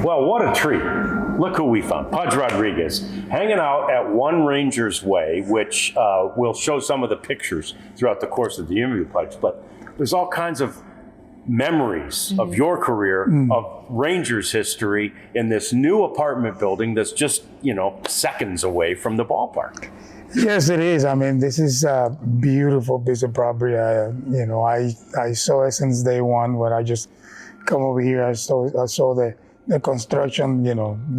Well, what a treat. Look who we found. Pudge Rodríguez, hanging out at One Rangers Way, which we'll show some of the pictures throughout the course of the interview, Pudge. But there's all kinds of memories of your career, of Rangers history in this new apartment building that's just, seconds away from the ballpark. Yes, it is. I mean, this is a beautiful piece of property. I saw it since day one when I just come over here. I saw the construction,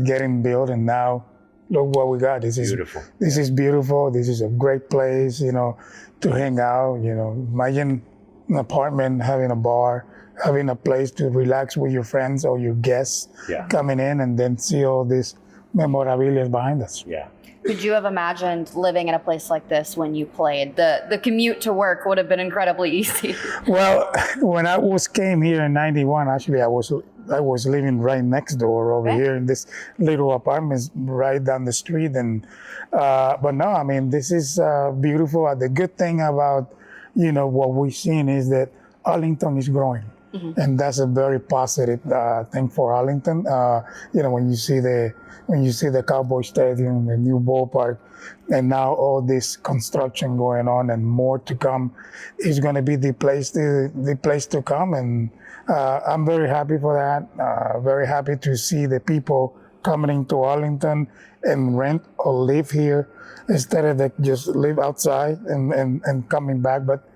getting built, and now look what we got. This is beautiful. This is beautiful. This is a great place, to hang out. Imagine an apartment, having a bar, having a place to relax with your friends or your guests coming in, and then see all this memorabilia behind us. Yeah. Could you have imagined living in a place like this when you played? The commute to work would have been incredibly easy. Well, when I came here in '91, actually I was living right next door over here in this little apartment right down the street. And but no, I mean, this is beautiful. The good thing about what we've seen is that Arlington is growing. Mm-hmm. And that's a very positive thing for Arlington. When you see the Cowboy Stadium, the new ballpark, and now all this construction going on and more to come, is going to be the place to come. And I'm very happy for that. Very happy to see the people coming to Arlington and rent or live here instead of just live outside and coming back. But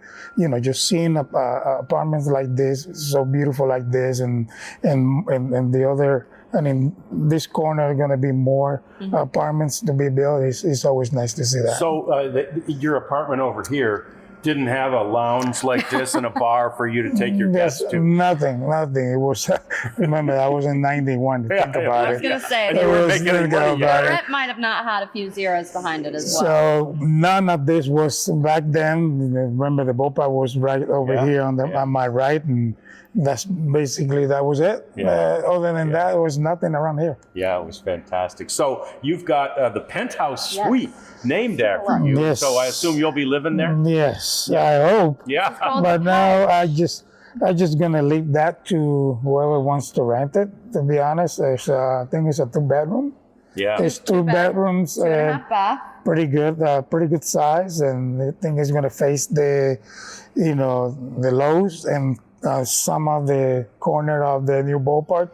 just seeing apartments like this, so beautiful like this, and the other, and in this corner are going to be more apartments to be built. It's always nice to see that. So your apartment over here didn't have a lounge like this and a bar for you to take your guests to? Nothing. It was, remember, I was in '91 to think about it. I was going to say, the rent might have not had a few zeros behind it as well. So none of this was back then. Remember, the ballpark was right over here on my right, and that's basically, that was it. Other than that, there was nothing around here. Yeah, it was fantastic. So you've got the penthouse suite named after you. Yes. So I assume you'll be living there? Yes, I hope. Yeah. But now I just gonna leave that to whoever wants to rent it. To be honest, I think it's a 2-bedroom. Yeah. It's 2 bedrooms. 2.5 bath. Pretty good size, and I think it's gonna face the Lowe's and some of the corner of the new ballpark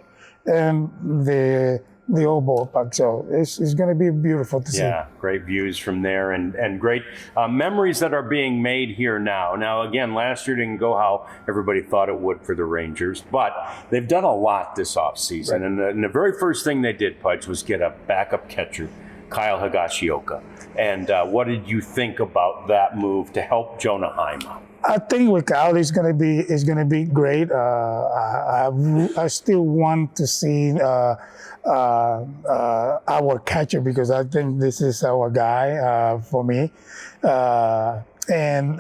and the old ballpark. So it's going to be beautiful to see. Yeah, great views from there and great memories that are being made here now. Now, again, last year didn't go how everybody thought it would for the Rangers, but they've done a lot this offseason. Right. And the very first thing they did, Pudge, was get a backup catcher, Kyle Higashioka. And what did you think about that move to help Jonah Heim out? I think with Kyle is going to be great. I still want to see our catcher, because I think this is our guy for me. And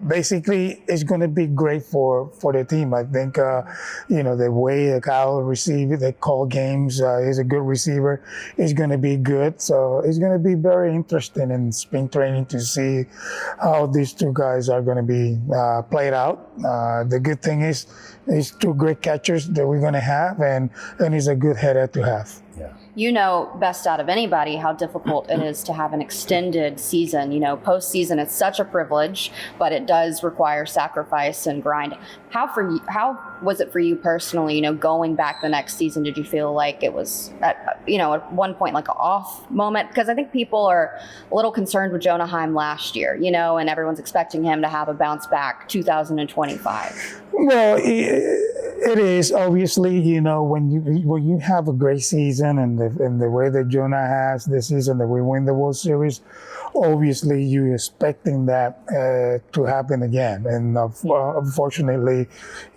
basically, it's going to be great for the team. I think, the way Kyle receives, they call games, he's a good receiver. It's going to be good. So it's going to be very interesting in spring training to see how these two guys are going to be played out. The good thing is, it's 2 great catchers that we're going to have, and he's a good hitter to have. Yeah. You know best out of anybody how difficult it is to have an extended season. Postseason, it's such a privilege, but it does require sacrifice and grind. How was it for you personally, going back the next season? Did you feel like it was at one point like an off moment? Because I think people are a little concerned with Jonah Heim last year, and everyone's expecting him to have a bounce back 2025. Well, it is obviously, when you have a great season and the way that Jonah has this season, that we win the World Series, obviously you're expecting that to happen again. And unfortunately,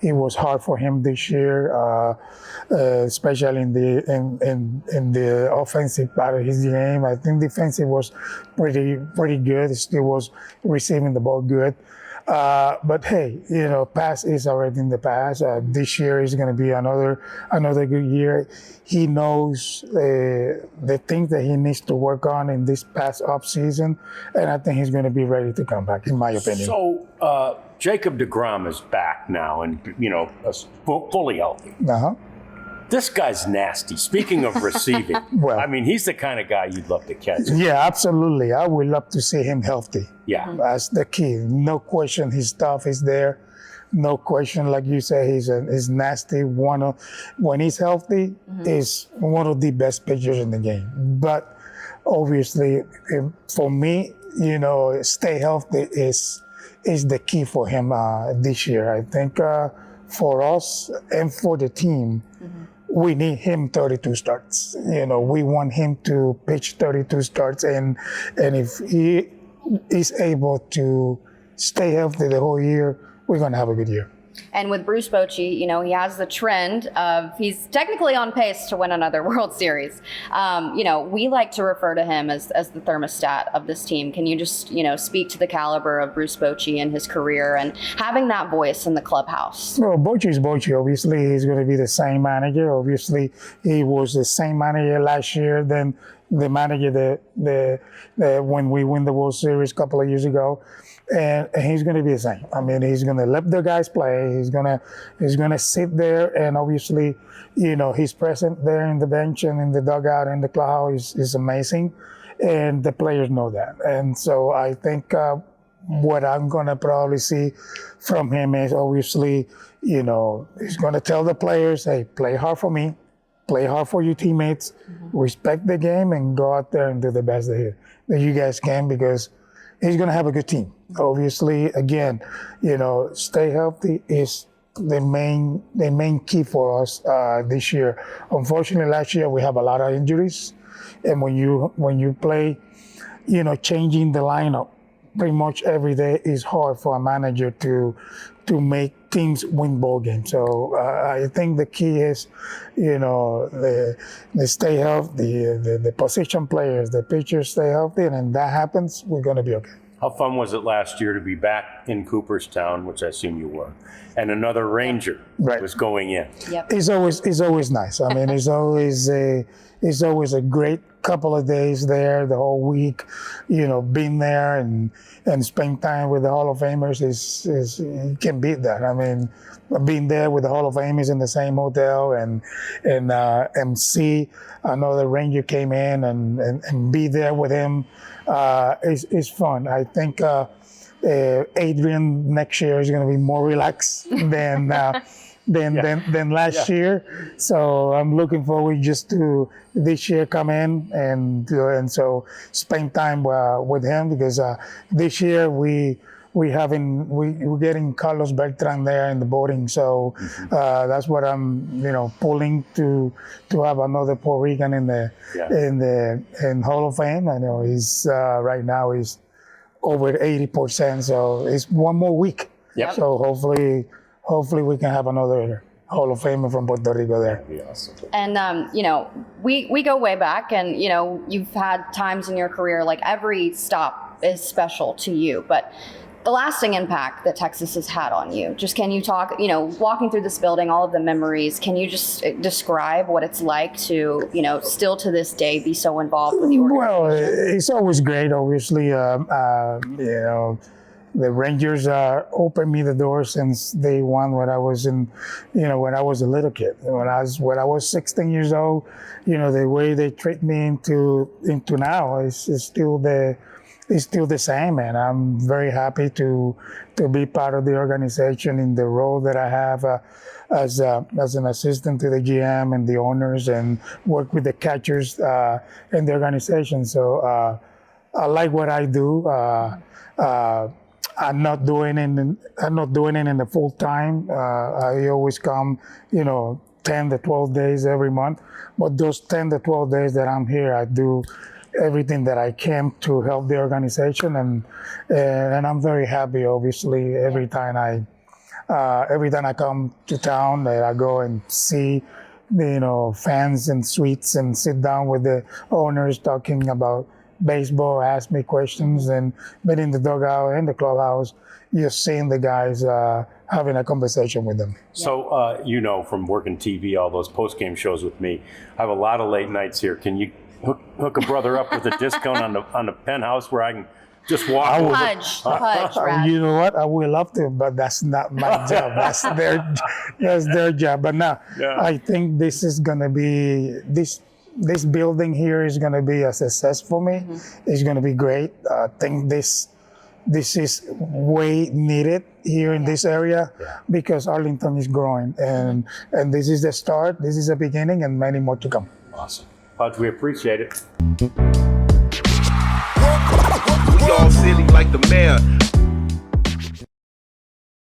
it was hard for him this year, especially in the offensive part of his game. I think defensive was pretty good. He still was receiving the ball good. But hey, past is already in the past. This year is going to be another good year. He knows the things that he needs to work on in this past off season, and I think he's going to be ready to come back, in my opinion. So Jacob deGrom is back now, and fully healthy. This guy's nasty. Speaking of receiving, Well- I mean, he's the kind of guy you'd love to catch. Yeah, absolutely. I would love to see him healthy. Yeah. That's the key. No question, his stuff is there. No question, like you say, he's nasty. When he's healthy, is one of the best pitchers in the game. But obviously, for me, stay healthy is the key for him this year. I think for us and for the team, we need him 32 starts. We want him to pitch 32 starts, and if he is able to stay healthy the whole year, we're going to have a good year. And with Bruce Bochy, he has the trend of he's technically on pace to win another World Series. We like to refer to him as the thermostat of this team. Can you just, speak to the caliber of Bruce Bochy and his career and having that voice in the clubhouse? Well, Bochy is Bochy. Obviously, he's going to be the same manager. Obviously, he was the same manager last year than the manager when we win the World Series a couple of years ago. And he's going to be the same. I mean, he's going to let the guys play. He's going to sit there, and obviously, his presence there in the bench and in the dugout and the clubhouse is amazing, and the players know that. And so I think what I'm going to probably see from him is obviously, he's going to tell the players, hey, play hard for me, play hard for your teammates, respect the game, and go out there and do the best that you guys can, because he's going to have a good team. Obviously, again, stay healthy is the main key for us this year. Unfortunately, last year we have a lot of injuries, and when you play, changing the lineup pretty much every day is hard for a manager to make teams win ball games. So I think the key is, the stay healthy, the position players, the pitchers stay healthy, and when that happens, we're going to be okay. How fun was it last year to be back in Cooperstown, which I assume you were, and another Ranger was going in? Yep. It's always nice. I mean, it's always a great couple of days there, the whole week, being there and spending time with the Hall of Famers is you can't beat that. I mean, being there with the Hall of Famers in the same hotel and see another Ranger came in and be there with him is fun. I think Adrian next year is going to be more relaxed than last year. So I'm looking forward just to this year come in and so spend time with him, because this year we're getting Carlos Beltran there in the boarding. So that's what I'm pulling to have another Puerto Rican in Hall of Fame. I know he's right now he's over 80%. So it's one more week. Yep. So hopefully we can have another Hall of Famer from Puerto Rico there. That'd be awesome. And, we go way back, and, you've had times in your career, like every stop is special to you, but the lasting impact that Texas has had on you, just can you talk, walking through this building, all of the memories, can you just describe what it's like to, still to this day be so involved with the organization? Well, it's always great, obviously, the Rangers opened me the door since day one when I was when I was a little kid. When I was 16 years old, the way they treat me into now is still the same, and I'm very happy to be part of the organization in the role that I have as an assistant to the GM and the owners, and work with the catchers in the organization. So I like what I do. I'm not doing it in the full time. I always come, 10 to 12 days every month. But those 10 to 12 days that I'm here, I do everything that I can to help the organization, and I'm very happy. Obviously, every time I come to town, that I go and see, fans and suites and sit down with the owners talking about baseball, ask me questions, and been in the dugout and the clubhouse, just seeing the guys having a conversation with them. So, from working TV, all those post-game shows with me, I have a lot of late nights here. Can you hook a brother up with a discount on the penthouse where I can Just walk over. Pudge, Brad. You know what? I would love to, but that's not my job. That's their job. But now, Yeah. I think this is gonna be this building here is gonna be a success for me. It's gonna be great. I think this is way needed here in this area because Arlington is growing, and this is the start. This is the beginning, and many more to come. Awesome. Pudge, we appreciate it. We all silly like the mayor.